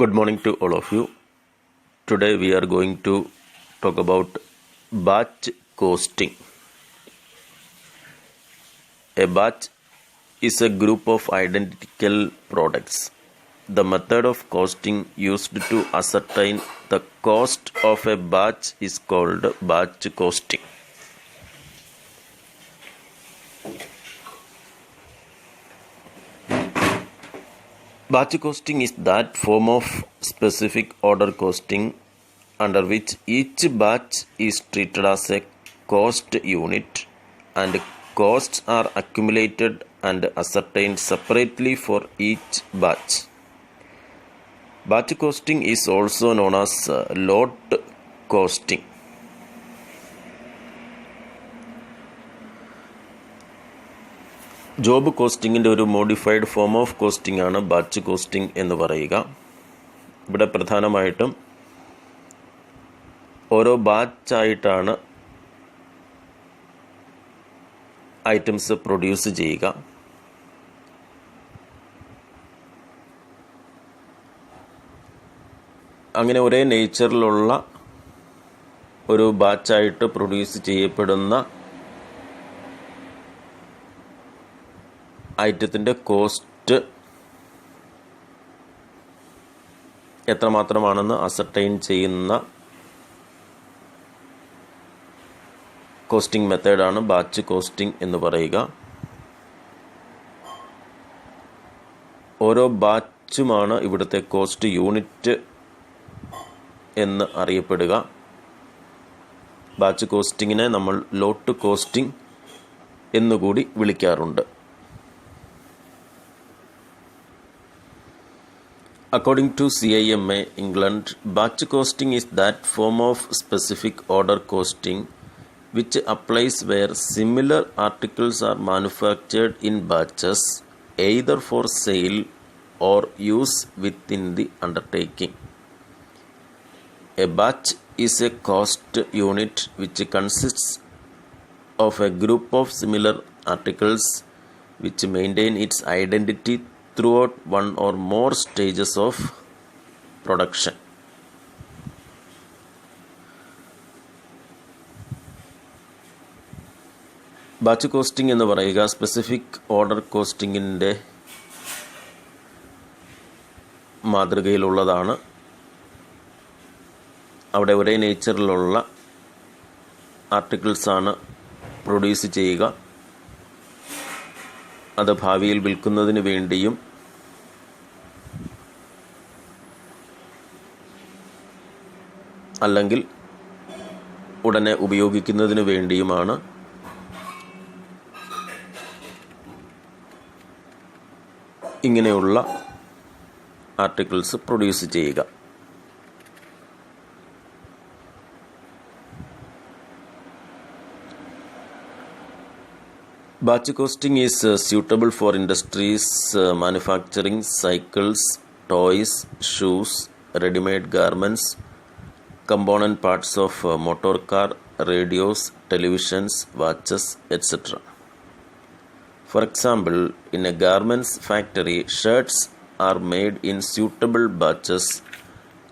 Good morning to all of you. Today we are going to talk about batch costing. A batch is a group of identical products. The method of costing used to ascertain the cost of a batch is called batch costing. Batch costing is that form of specific order costing under which each batch is treated as a cost unit and costs are accumulated and ascertained separately for each batch. Batch costing is also known as lot costing. Job കോസ്റ്റിങ്ങിൻ്റെ ഒരു modified form of costing ആണ് batch costing എന്ന് പറയുക. ഇവിടെ പ്രധാനമായിട്ടും ഓരോ ബാച്ചായിട്ടാണ് items produce ചെയ്യുക. അങ്ങനെ ഒരേ നേച്ചറിലുള്ള ഒരു ബാച്ചായിട്ട് പ്രൊഡ്യൂസ് ചെയ്യപ്പെടുന്ന ഐറ്റത്തിൻ്റെ കോസ്റ്റ് എത്രമാത്രമാണെന്ന് അസർട്ടൈൻ ചെയ്യുന്ന കോസ്റ്റിംഗ് മെത്തേഡാണ് ബാച്ച് കോസ്റ്റിംഗ് എന്ന് പറയുക. ഓരോ ബാച്ചുമാണ് ഇവിടുത്തെ കോസ്റ്റ് യൂണിറ്റ് എന്ന് അറിയപ്പെടുക. ബാച്ച് കോസ്റ്റിങ്ങിനെ നമ്മൾ ലോട്ട് കോസ്റ്റിംഗ് എന്നുകൂടി വിളിക്കാറുണ്ട്. According to CIMA England, batch costing is that form of specific order costing which applies where similar articles are manufactured in batches either for sale or use within the undertaking. A batch is a cost unit which consists of a group of similar articles which maintain its identity throughout one or more stages of production. Batch costing എന്ന് പറയുക specific order കോസ്റ്റിങ്ങിൻ്റെ മാതൃകയിലുള്ളതാണ്. അവിടെ ഒരേ നേച്ചറിലുള്ള ആർട്ടിക്കിൾസാണ് produce ചെയ്യുക. അത് ഭാവിയിൽ വിൽക്കുന്നതിന് വേണ്ടിയും അല്ലെങ്കിൽ ഉടനെ ഉപയോഗിക്കുന്നതിന് വേണ്ടിയുമാണ് ഇങ്ങനെയുള്ള ആർട്ടിക്കിൾസ് പ്രൊഡ്യൂസ് ചെയ്യുക. Batch costing is suitable for industries manufacturing cycles, toys, shoes, ready-made garments, component parts of motor car, radios, televisions, watches, etc. For example, in a garments factory, shirts are made in suitable batches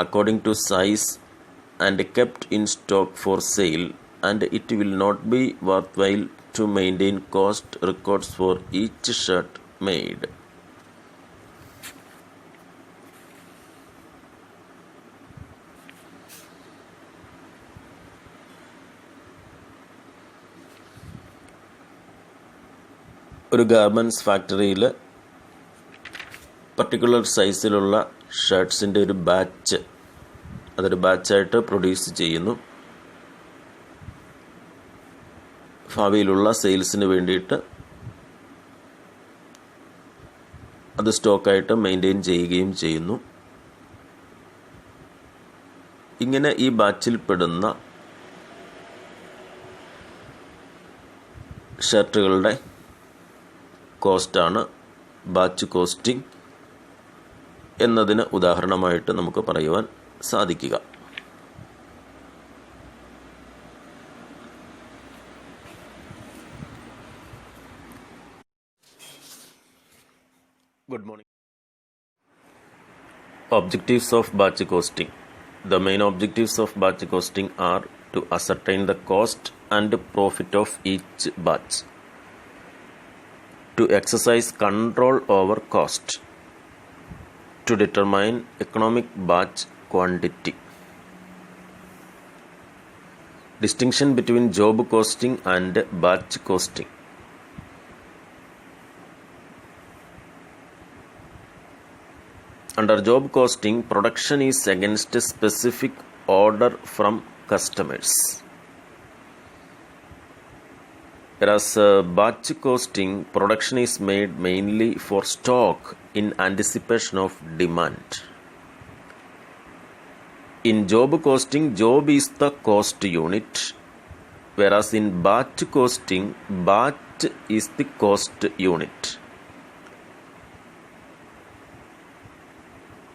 according to size and kept in stock for sale, and it will not be worthwhile to maintain cost records for each shirt made. ഒരു garments ഫാക്ടറിയിൽ particular സൈസിലുള്ള ഷർട്ട്സിൻ്റെ ഒരു batch അതൊരു ബാച്ചായിട്ട് produce ചെയ്യുന്നു. ഭാവിയിലുള്ള സെയിൽസിന് വേണ്ടിയിട്ട് അത് സ്റ്റോക്കായിട്ട് maintain ചെയ്യുകയും ചെയ്യുന്നു. ഇങ്ങനെ ഈ ബാച്ചിൽപ്പെടുന്ന ഷർട്ടുകളുടെ കോസ്റ്റാണ് ബാച്ച് കോസ്റ്റിംഗ് എന്നതിന് ഉദാഹരണമായിട്ട് നമുക്ക് പറയുവാൻ സാധിക്കുക. Good morning. Objectives of batch costing. The main objectives of batch costing are to ascertain the cost and profit of each batch, to exercise control over cost, to determine economic batch quantity. Distinction between job costing and batch costing. Under job costing, production is against a specific order from customers. Whereas batch costing, production is made mainly for stock in anticipation of demand. In job costing, job is the cost unit, whereas in batch costing, batch is the cost unit.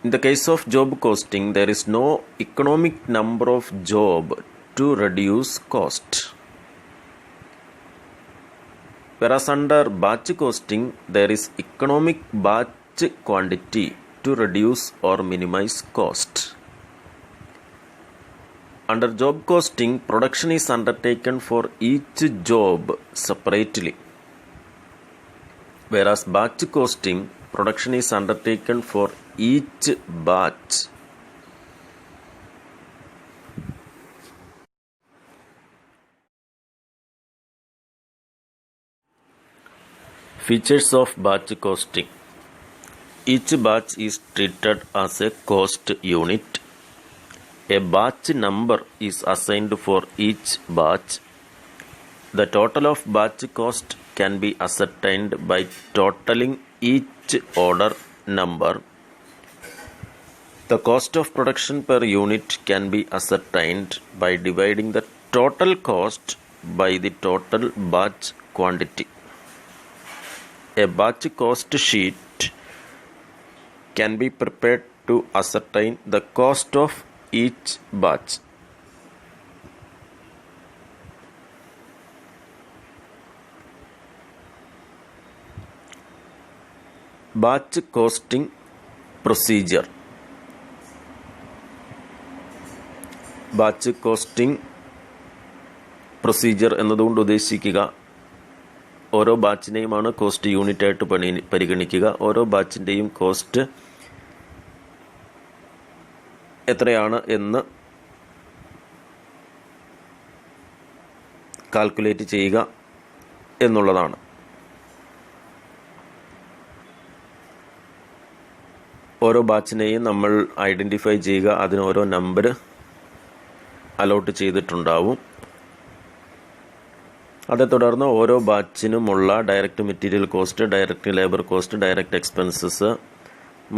In the case of job costing, there is no economic number of job to reduce cost. Whereas under batch costing, there is economic batch quantity to reduce or minimize cost. Under job costing, production is undertaken for each job separately. Whereas batch costing, production is undertaken for each batch. Features of batch costing. Each batch is treated as a cost unit. A batch number is assigned for each batch. The total of batch cost can be ascertained by totaling each order number. The cost of production per unit can be ascertained by dividing the total cost by the total batch quantity. A batch cost sheet can be prepared to ascertain the cost of each batch. Batch costing procedure. Batch costing procedure എന്നതുകൊണ്ട് ഉദ്ദേശിക്കുക ഓരോ ബാച്ചിനെയുമാണ് cost യൂണിറ്റായിട്ട് പരിഗണിക്കുക. ഓരോ ബാച്ചിൻ്റെയും cost എത്രയാണ് എന്ന് calculate ചെയ്യുക എന്നുള്ളതാണ്. ഓരോ ബാച്ചിനെയും നമ്മൾ ഐഡൻറ്റിഫൈ ചെയ്യുക, അതിന് ഓരോ നമ്പർ അലോട്ട് ചെയ്തിട്ടുണ്ടാവും. അതേ തുടർന്ന് ഓരോ ബാച്ചിനുമുള്ള direct material cost, direct labour cost, direct expenses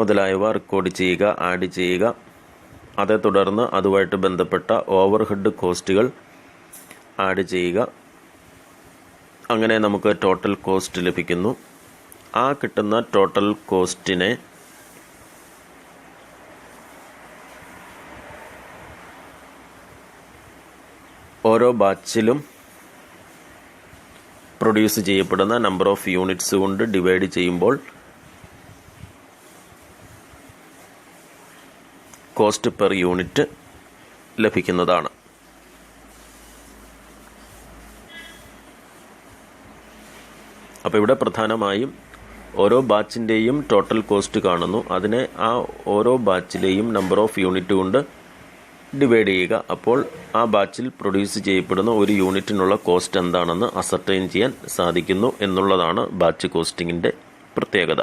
മുതലായവ റെക്കോർഡ് ചെയ്യുക, ആഡ് ചെയ്യുക. അതേ തുടർന്ന് അതുമായിട്ട് ബന്ധപ്പെട്ട ഓവർഹെഡ് കോസ്റ്റുകൾ ആഡ് ചെയ്യുക. അങ്ങനെ നമുക്ക് ടോട്ടൽ കോസ്റ്റ് ലഭിക്കുന്നു. ആ കിട്ടുന്ന ടോട്ടൽ കോസ്റ്റിനെ ഓരോ ബാച്ചിലും പ്രൊഡ്യൂസ് ചെയ്യപ്പെടുന്ന നമ്പർ ഓഫ് യൂണിറ്റ്സ് കൊണ്ട് ഡിവൈഡ് ചെയ്യുമ്പോൾ കോസ്റ്റ് പെർ യൂണിറ്റ് ലഭിക്കുന്നതാണ്. അപ്പോൾ ഇവിടെ പ്രധാനമായും ഓരോ ബാച്ചിൻ്റെയും ടോട്ടൽ കോസ്റ്റ് കാണുന്നു. അതിനെ ആ ഓരോ ബാച്ചിലെയും നമ്പർ ഓഫ് യൂണിറ്റ് കൊണ്ട് ഡിവൈഡ് ചെയ്യുക. അപ്പോൾ ആ ബാച്ചിൽ പ്രൊഡ്യൂസ് ചെയ്യപ്പെടുന്ന ഒരു യൂണിറ്റിനുള്ള കോസ്റ്റ് എന്താണെന്ന് അസർട്ടൈൻ ചെയ്യാൻ സാധിക്കുന്നു എന്നുള്ളതാണ് ബാച്ച് കോസ്റ്റിങ്ങിൻ്റെ പ്രത്യേകത.